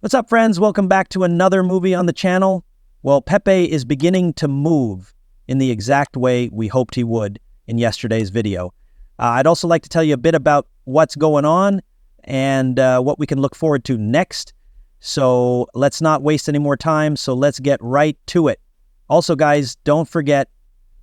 What's up, friends? Welcome back to another movie on the channel. Well, Pepe is beginning to move in the exact way we hoped he would in yesterday's video. I'd also like to tell you a bit about what's going on and what we can look forward to next. So let's not waste any more time. So let's get right to it. Also, guys, don't forget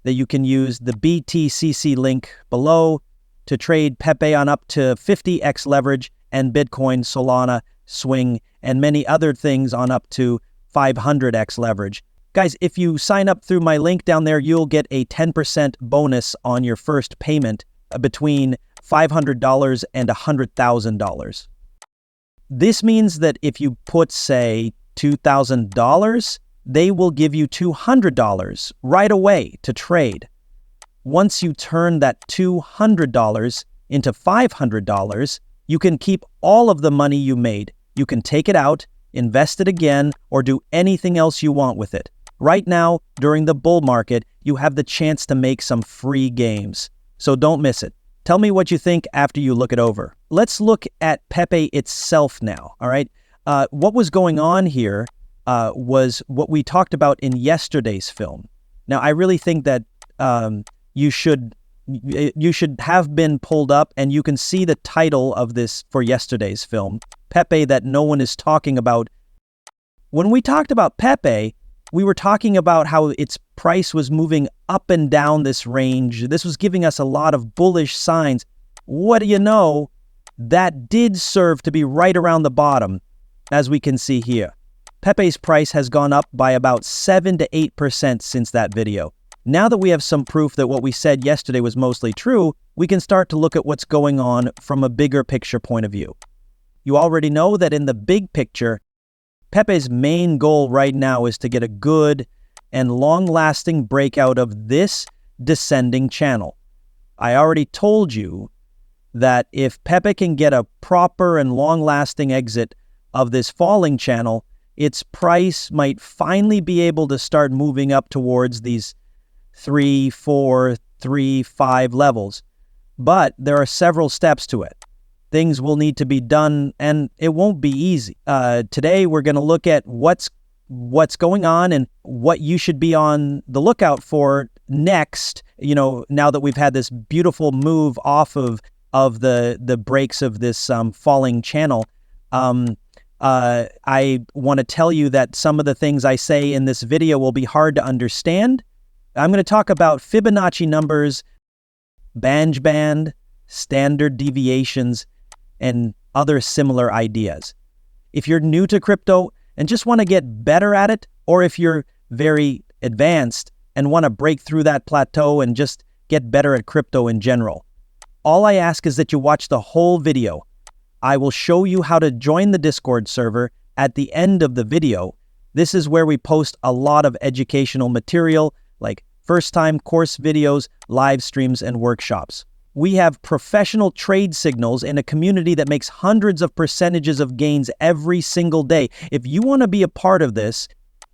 that you can use the BTCC link below to trade Pepe on up to 50x leverage and Bitcoin, Solana, Swing, and many other things on up to 500x leverage. Guys, if you sign up through my link down there, you'll get a 10% bonus on your first payment between $500 and $100,000. This means that if you put, say, $2,000, they will give you $200 right away to trade. Once you turn that $200 into $500, you can keep all of the money you made. You can take it out, invest it again, or do anything else you want with it. Right now, during the bull market, you have the chance to make some free games. So don't miss it. Tell me what you think after you look it over. Let's look at Pepe itself now, all right? What was going on here was what we talked about in yesterday's film. Now, I really think that you should have been pulled up, and you can see the title of this for yesterday's film, Pepe that no one is talking about. When we talked about Pepe, we were talking about how its price was moving up and down this range. This was giving us a lot of bullish signs. What do you know? That did serve to be right around the bottom, as we can see here. Pepe's price has gone up by about 7 to 8% since that video. Now that we have some proof that what we said yesterday was mostly true, we can start to look at what's going on from a bigger picture point of view. You already know that in the big picture, Pepe's main goal right now is to get a good and long-lasting breakout of this descending channel. I already told you that if Pepe can get a proper and long-lasting exit of this falling channel, its price might finally be able to start moving up towards these 3, 4, 3, 5 levels. But there are several steps to it. Things will need to be done, and it won't be easy. Today, we're going to look at what's going on and what you should be on the lookout for next. You know, now that we've had this beautiful move off of the breaks of this falling channel, I want to tell you that some of the things I say in this video will be hard to understand. I'm going to talk about Fibonacci numbers, Banj band, standard deviations, and other similar ideas. If you're new to crypto and just want to get better at it, or if you're very advanced and want to break through that plateau and just get better at crypto in general, all I ask is that you watch the whole video. I will show you how to join the Discord server at the end of the video. This is where we post a lot of educational material like first-time course videos, live streams, and workshops. We have professional trade signals in a community that makes hundreds of percentages of gains every single day. If you want to be a part of this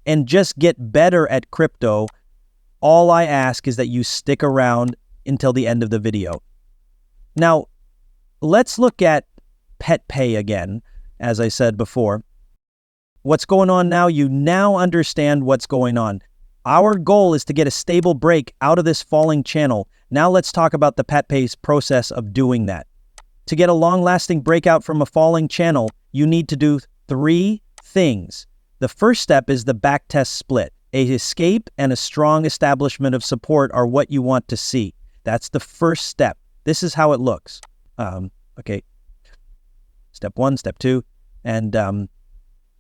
and just get better at crypto, all I ask is that you stick around until the end of the video. Now, let's look at PEPE again, as I said before. What's going on now? You now understand what's going on. Our goal is to get a stable break out of this falling channel. Now let's talk about the Pepe's process of doing that. To get a long-lasting breakout from a falling channel, you need to do 3 things. The first step is the backtest split. A escape and a strong establishment of support are what you want to see. That's the first step. This is how it looks. Okay. Step 1, step 2, and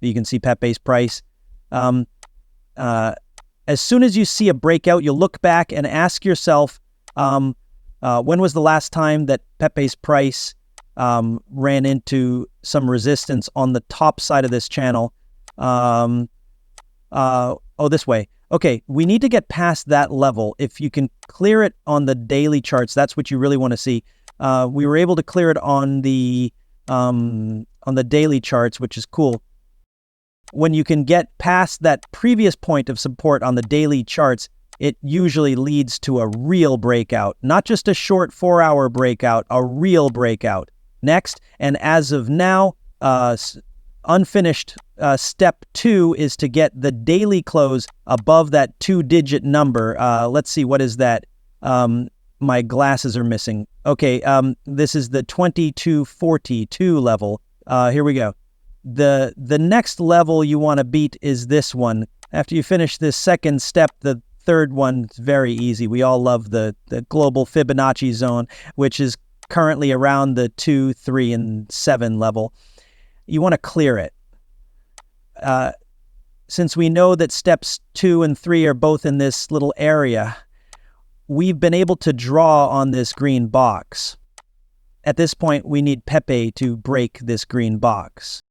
you can see Pepe's price. As soon as you see a breakout, you'll look back and ask yourself, when was the last time that Pepe's price ran into some resistance on the top side of this channel? This way. Okay, we need to get past that level. If you can clear it on the daily charts, that's what you really want to see. We were able to clear it on the daily charts, which is cool. When you can get past that previous point of support on the daily charts, it usually leads to a real breakout, not just a short 4-hour breakout, a real breakout. Next, and as of now, unfinished step 2 is to get the daily close above that 2-digit number. Let's see, what is that? My glasses are missing. Okay, this is the 2242 level. Here we go. The next level you want to beat is this one. After you finish this second step, the third one is very easy. We all love the global Fibonacci zone, which is currently around the 2, 3, and 7 level. You want to clear it. Since we know that steps 2 and 3 are both in this little area, we've been able to draw on this green box. At this point, we need Pepe to break this green box.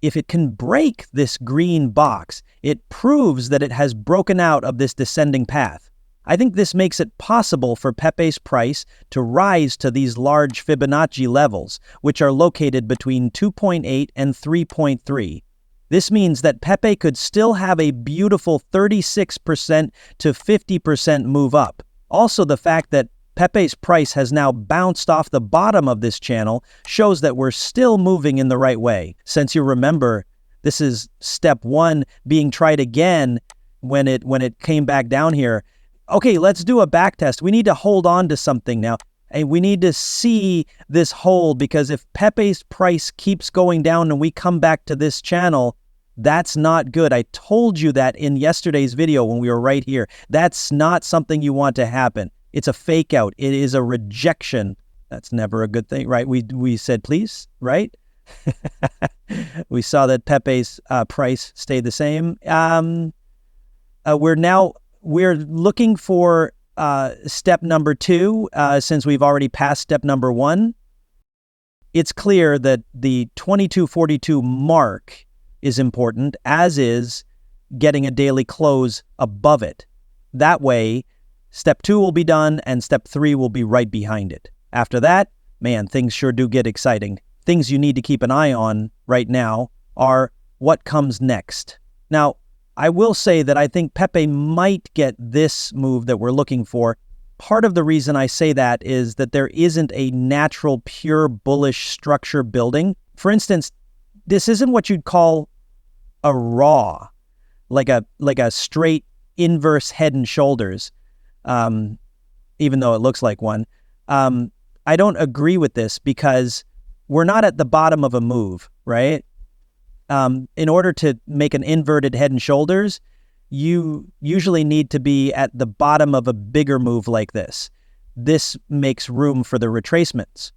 If it can break this green box, it proves that it has broken out of this descending path. I think this makes it possible for Pepe's price to rise to these large Fibonacci levels, which are located between 2.8 and 3.3. This means that Pepe could still have a beautiful 36% to 50% move up. Also, the fact that Pepe's price has now bounced off the bottom of this channel shows that we're still moving in the right way. Since you remember, this is step 1 being tried again when it came back down here. Okay, let's do a back test. We need to hold on to something now. And we need to see this hold, because if Pepe's price keeps going down and we come back to this channel, that's not good. I told you that in yesterday's video when we were right here. That's not something you want to happen. It's a fake out. It is a rejection. That's never a good thing, right? We said please, right? We saw that Pepe's price stayed the same. We're looking for step number 2, since we've already passed step number 1. It's clear that the 2242 mark is important, as is getting a daily close above it. That way, step 2 will be done and step 3 will be right behind it. After that, man, things sure do get exciting. Things you need to keep an eye on right now are what comes next. Now, I will say that I think Pepe might get this move that we're looking for. Part of the reason I say that is that there isn't a natural, pure bullish structure building. For instance, this isn't what you'd call a raw, like a straight inverse head and shoulders, even though it looks like one. I don't agree with this because we're not at the bottom of a move, right? In order to make an inverted head and shoulders, you usually need to be at the bottom of a bigger move like this. This makes room for the retracements.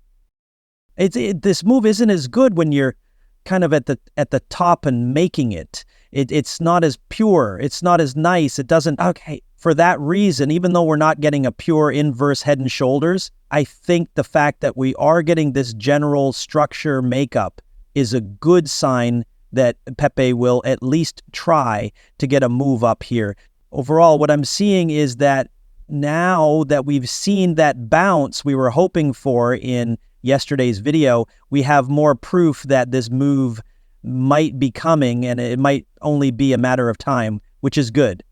This move isn't as good when you're kind of at the top and making it. It's not as pure. It's not as nice. It doesn't. Okay. For that reason, even though we're not getting a pure inverse head and shoulders, I think the fact that we are getting this general structure makeup is a good sign that Pepe will at least try to get a move up here. Overall, what I'm seeing is that now that we've seen that bounce we were hoping for in yesterday's video, we have more proof that this move might be coming, and it might only be a matter of time, which is good.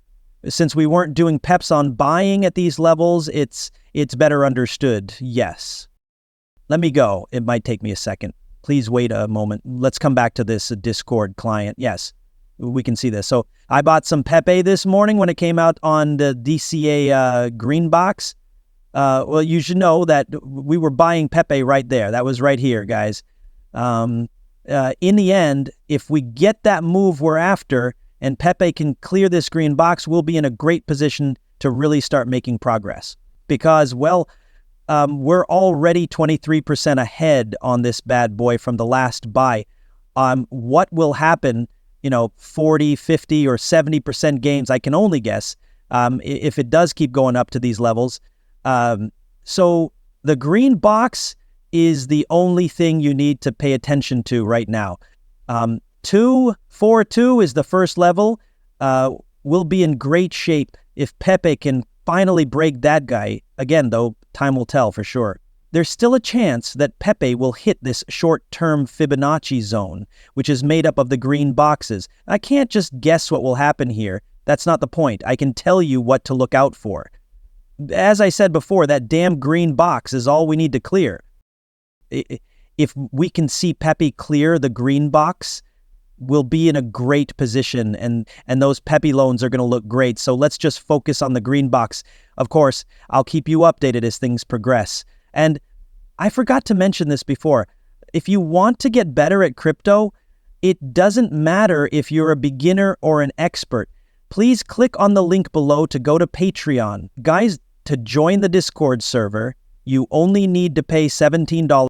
Since we weren't doing peps on buying at these levels, it's better understood, yes. Let me go. It might take me a second. Please wait a moment. Let's come back to this Discord client. Yes, we can see this. So I bought some Pepe this morning when it came out on the DCA green box. Well, you should know that we were buying Pepe right there. That was right here, guys. In the end, if we get that move we're after and Pepe can clear this green box, we'll be in a great position to really start making progress. Because, well, we're already 23% ahead on this bad boy from the last buy. What will happen, 40, 50, or 70% gains, I can only guess, if it does keep going up to these levels. So the green box is the only thing you need to pay attention to right now. 242 is the first level. We'll be in great shape if Pepe can finally break that guy. Again, though, time will tell for sure. There's still a chance that Pepe will hit this short-term Fibonacci zone, which is made up of the green boxes. I can't just guess what will happen here. That's not the point. I can tell you what to look out for. As I said before, that damn green box is all we need to clear. If we can see Pepe clear the green box, will be in a great position, and those Pepe loans are going to look great. So let's just focus on the green box. Of course, I'll keep you updated as things progress. And I forgot to mention this before. If you want to get better at crypto, it doesn't matter if you're a beginner or an expert. Please click on the link below to go to Patreon. Guys, to join the Discord server, you only need to pay $17